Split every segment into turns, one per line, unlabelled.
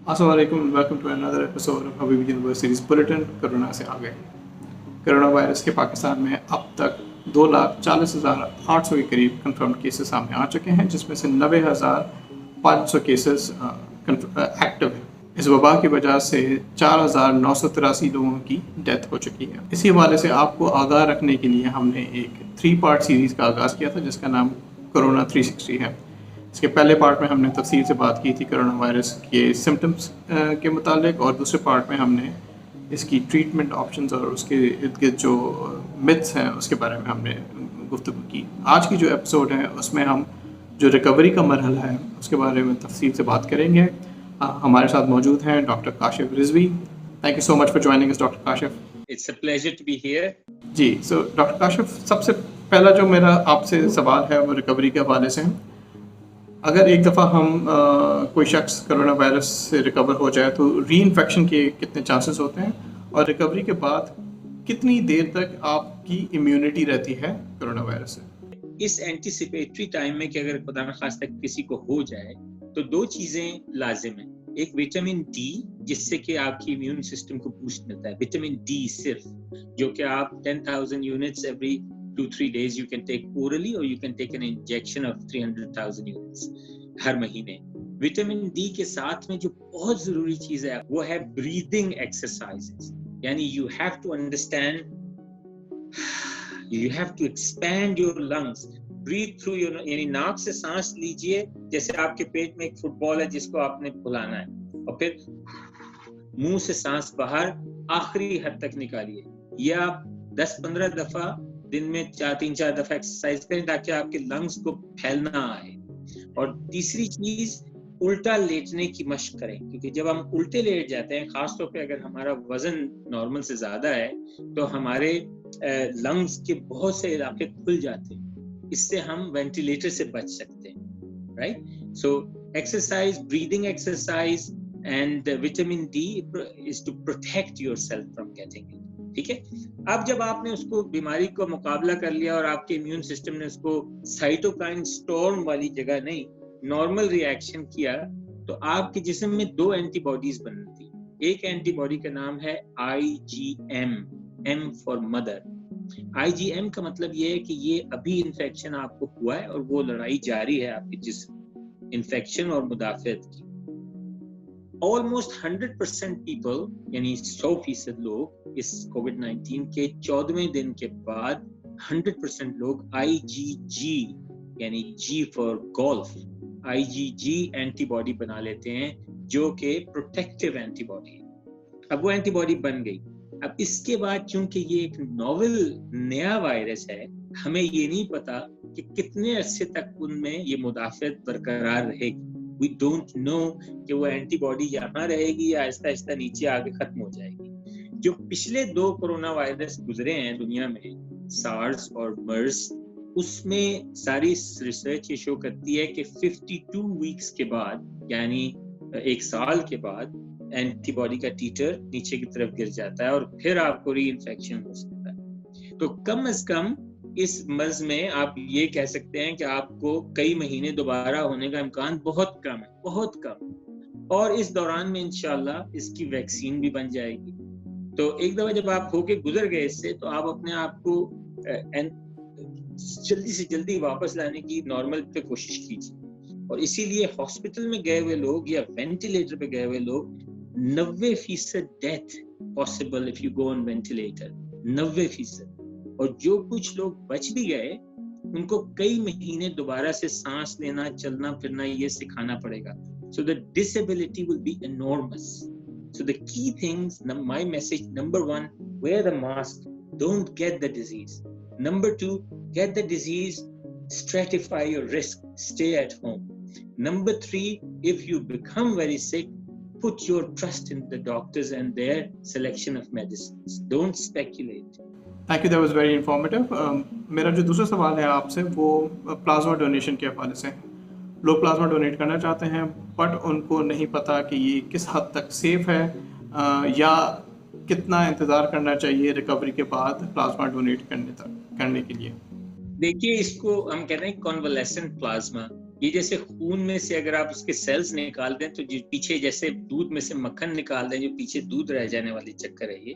अस्सलाम वालेकुम, welcome to another episode of Habib universities bulletin. Corona से आगे, कोरोना वायरस के पाकिस्तान में अब तक 2,40,800 के करीब कंफर्म केसेस सामने आ चुके हैं, जिसमें से 90,500 केसेस एक्टिव हैं। इस वबा की वजह से 4,983 लोगों की डेथ हो चुकी है। इसी हवाले से आपको आगाह रखने के लिए हमने एक 3 पार्ट सीरीज़ का आगाज़ किया था, जिसका नाम कोरोना 360 है। इसके पहले पार्ट में हमने तफसील से बात की थी कोरोना वायरस के सिम्टम्स के मुतालिक, और दूसरे पार्ट में हमने इसकी ट्रीटमेंट ऑप्शंस और उसके इर्द गिर्द जो मिथ्स हैं उसके बारे में हमने गुफ्तगू की। आज की जो एपिसोड है उसमें हम जो रिकवरी का मरहला है उसके बारे में तफसील से बात करेंगे। हमारे साथ मौजूद हैं doctor Kashif Rizvi. Thank you so much for joining us doctor Kashif.
It's a pleasure to be here.
जी, सो डॉक्टर काशिफ, सबसे पहला जो मेरा आपसे सवाल है वो रिकवरी के हवाले से है। अगर एक दफ़ा हम कोई शख्स कोरोना वायरस से रिकवर हो जाए तो री इन्फेक्शन के कितने चांसेस होते हैं, और रिकवरी के बाद कितनी देर तक आपकी इम्यूनिटी रहती है कोरोना वायरस से?
इस एंटीसिपेटरी टाइम में कि अगर खुदा न खास्ता किसी को हो जाए तो दो चीजें लाजिम हैं। एक विटामिन डी, जिससे कि आपकी इम्यून सिस्टम को बूस्ट मिलता है। विटामिन डी सिर्फ, जो कि आप 10,000 units every 2-3 days you can take orally, or you can take an injection of 300,000 units हर महीने। विटामिन डी के साथ में जो बहुत जरूरी चीज है वो है ब्रीदिंग एक्सरसाइजेस। यानी you have to understand, you have to expand your lungs, breathe through your, यानी नाक से सांस लीजिए जैसे आपके पेट में एक फुटबॉल है जिसको आपने फुलाना है, और फिर मुंह से सांस बाहर आखिरी हद तक निकालिए। ये आप 10-15 दफा दिन में 3-4 दफा एक्सरसाइज करें ताकि आपके लंग्स को फैलना आए। और तीसरी चीज, उल्टा लेटने की मशक करें, क्योंकि जब हम उल्टे लेट जाते हैं, खासतौर पे अगर हमारा वजन नॉर्मल से ज्यादा है, तो हमारे लंग्स के बहुत से इलाके खुल जाते हैं। इससे हम वेंटिलेटर से बच सकते हैं, right? So exercise, breathing exercise and vitamin D is to protect yourself from getting it. ठीक है। अब जब आपने उसको बीमारी को मुकाबला कर लिया और आपके इम्यून सिस्टम ने उसको साइटोकाइन स्टॉर्म वाली जगह नहीं, नॉर्मल रिएक्शन किया, तो आपके जिस्म में 2 एंटीबॉडीज बनती। एक एंटीबॉडी का नाम है IgM, M for mother. IgM का मतलब ये है कि ये अभी इन्फेक्शन आपको हुआ है और वो लड़ाई जारी है आपके जिस्म, इन्फेक्शन और मुदाफियत की। ऑलमोस्ट 100% पीपल, यानी 100% लोग इस कोविड-19 के 14वें दिन के बाद 100% लोग IgG, यानी G for golf, IgG antibody बना लेते हैं, जो कि प्रोटेक्टिव एंटीबॉडी है। अब वो एंटीबॉडी बन गई। अब इसके बाद चूंकि ये एक नोवेल नया वायरस है, हमें ये नहीं पता कि कितने अरसे तक उनमें ये मुदाफियत बरकरार रहेगी। We don't know कि वो एंटीबॉडी यहाँ रहेगी या आहिस्ता आहिस्ता नीचे आके खत्म हो जाएगी। जो पिछले 2 कोरोना वायरस गुजरे हैं दुनिया में, सार्स और मर्स, उसमें सारी रिसर्च ये शो करती है कि 52 वीक्स के बाद, यानी 1 साल के बाद, एंटीबॉडी का टीटर नीचे की तरफ गिर जाता है और फिर आपको री इन्फेक्शन हो सकता है। तो कम से कम इस मर्ज में आप ये कह सकते हैं कि आपको कई महीने दोबारा होने का इम्कान बहुत कम है, बहुत कम। और इस दौरान में इंशाल्लाह इसकी वैक्सीन भी बन जाएगी। तो एक दफा जब आप होके गुजर गए इससे, तो आप अपने आप को जल्दी से जल्दी वापस लाने की नॉर्मल पे कोशिश कीजिए। और इसीलिए हॉस्पिटल में गए हुए लोग या वेंटिलेटर पे गए हुए लोग, 90% death possible if you go on ventilator, 90%। और जो कुछ लोग बच भी गए, उनको कई महीने दोबारा से सांस लेना, चलना फिरना ये सिखाना पड़ेगा। So the disability will be enormous. So the key things, my message, number 1, wear the mask, don't get the disease. Number 2, get the disease, stratify your risk, stay at home. Number 3, if you become very sick, put your trust in the doctors and their selection of medicines. Don't speculate.
Thank you, that was very informative. मेरा जो दूसरा सवाल है आपसे वो plasma donation के हवाले से। लोग प्लाज्मा डोनेट करना चाहते हैं, बट उनको नहीं पता कि ये किस हद तक सेफ़ है, या कितना इंतज़ार करना चाहिए रिकवरी के बाद प्लाज्मा डोनेट करने के लिए।
دیکھیے اس کو ہم کہتے ہیں کانولیسنٹ پلازما. یہ جیسے خون میں سے اگر آپ اس کے سیلز نکال دیں تو جو پیچھے جیسے دودھ میں سے مکھن نکال دیں جو پیچھے دودھ رہ جانے والی چکر ہے یہ,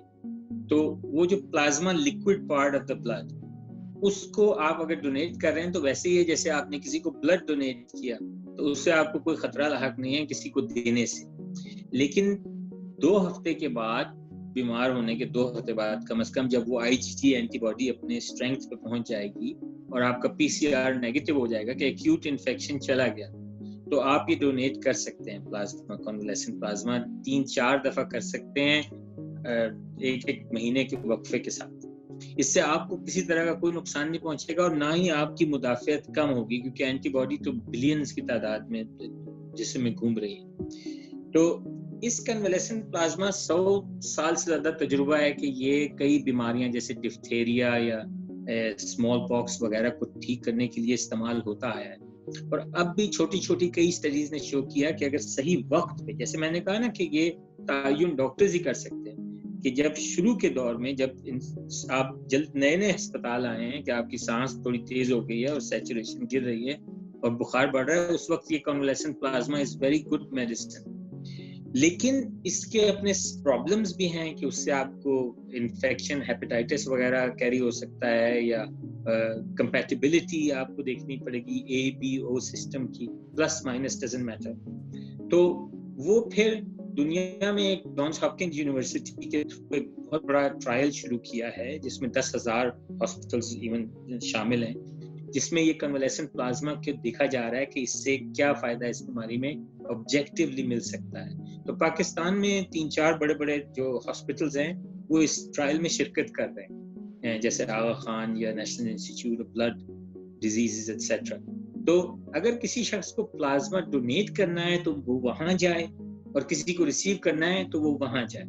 تو وہ جو plasma liquid part of the blood اس کو آپ اگر ڈونیٹ کر رہے ہیں تو ویسے ہی ہے جیسے آپ نے کسی کو بلڈ ڈونیٹ کیا تو اس سے آپ کو کوئی خطرہ لاحق نہیں ہے کسی کو دینے سے. لیکن 2 ہفتے کے بعد, بیمار ہونے کے 2 ہفتے بعد کم از کم, جب وہ IgG اینٹی باڈی اپنے اسٹرینتھ پہ پہنچ جائے گی اور آپ کا PCR نیگیٹو ہو جائے گا کہ ایکیوٹ انفیکشن چلا گیا, تو آپ یہ ڈونیٹ کر سکتے ہیں پلازما, کانولیسنٹ پلازما 3-4 دفعہ کر سکتے ہیں ایک مہینے کے وقفے کے ساتھ. اس سے آپ کو کسی طرح کا کوئی نقصان نہیں پہنچے گا اور نہ ہی آپ کی مدافعت کم ہوگی, کیونکہ اینٹی باڈی تو بلینز کی تعداد میں جسم میں گھوم رہی ہے. تو اس کنولیسنٹ پلازما 100 سال سے زیادہ تجربہ ہے کہ یہ کئی بیماریاں جیسے ڈفتیریا یا اسمال پاکس وغیرہ کو ٹھیک کرنے کے لیے استعمال ہوتا ہے. اور اب بھی چھوٹی چھوٹی کئی اسٹڈیز نے شو کیا کہ اگر صحیح وقت پہ, جیسے میں نے کہا نا کہ یہ تعین ڈاکٹرز ہی کر سکتے ہیں, کہ جب شروع کے دور میں جب آپ جلد نئے ہسپتال آئے ہیں کہ آپ کی سانس تھوڑی تیز ہو گئی ہے اور سیچوریشن گر رہی ہے اور بخار بڑھ رہا ہے, اس وقت یہ convalescent plasma is very good medicine. لیکن اس کے اپنے پرابلمز بھی ہیں کہ اس سے آپ کو انفیکشن, ہیپیٹائٹس وغیرہ کیری ہو سکتا ہے, یا کمپیٹیبلٹی آپ کو دیکھنی پڑے گی ABO سسٹم کی, پلس مائنس ڈزنٹ میٹر. تو وہ پھر دنیا میں ایک جانس ہاپکنز یونیورسٹی کے ایک بہت بڑا ٹرائل شروع کیا ہے جس میں 10,000 ہاسپٹلز ایون شامل ہیں, جس میں یہ کنولیسنٹ پلازما کے دیکھا جا رہا ہے کہ اس سے کیا فائدہ اس بیماری میں آبجیکٹیولی مل سکتا ہے. تو پاکستان میں 3-4 بڑے بڑے جو ہاسپٹلز ہیں وہ اس ٹرائل میں شرکت کر رہے ہیں, جیسے آغا خان یا national institute of blood diseases etcetera. تو اگر کسی شخص کو پلازما ڈونیٹ کرنا ہے تو وہ وہاں جائے, اور کسی کو ریسیو کرنا ہے تو وہ وہاں جائے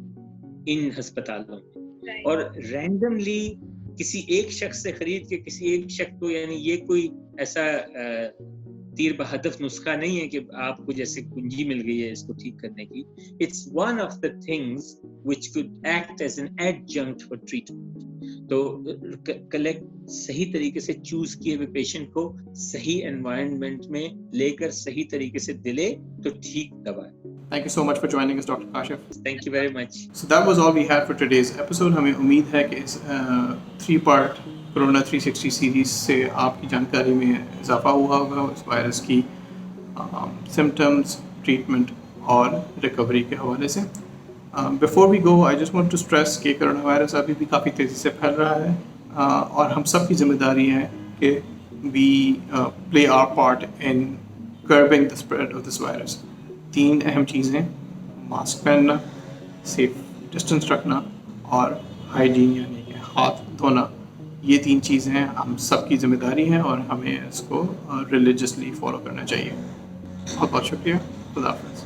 ان ہسپتالوں میں. اور رینڈملی کسی ایک شخص سے خرید کے کسی ایک شخص کو, یعنی یہ کوئی ایسا تیر بہدف نسخہ نہیں ہے کہ آپ کو جیسے کنجی مل گئی ہے اس کو ٹھیک کرنے کی. It's one of the things which could act as an adjunct for treatment. تو کلیکٹ صحیح طریقے سے چوز کیے ہوئے پیشنٹ کو صحیح انوائرمنٹ میں لے کر صحیح طریقے سے دلے تو ٹھیک دوا ہے.
Thank you so much for joining us, Dr. Kashif.
Thank you very much.
So that was all we had for today's episode. ہمیں امید ہے کہ اس 3-part Corona 360 سیریز سے آپ کی جانکاری میں اضافہ ہوا ہوگا, اس وائرس کی سمٹمز, ٹریٹمنٹ اور ریکوری کے حوالے سے. Before we go, I just want to stress کہ کرونا وائرس ابھی بھی کافی تیزی سے پھیل رہا ہے, اور ہم سب کی ذمہ داری ہے کہ we play our part in curbing the spread of this virus. 3 اہم چیزیں: ماسک پہننا, سیف ڈسٹنس رکھنا اور ہائیجین یعنی کہ ہاتھ دھونا. یہ 3 چیزیں ہم سب کی ذمہ داری ہیں اور ہمیں اس کو ریلیجسلی فالو کرنا چاہیے. بہت بہت شکریہ. خدا حافظ.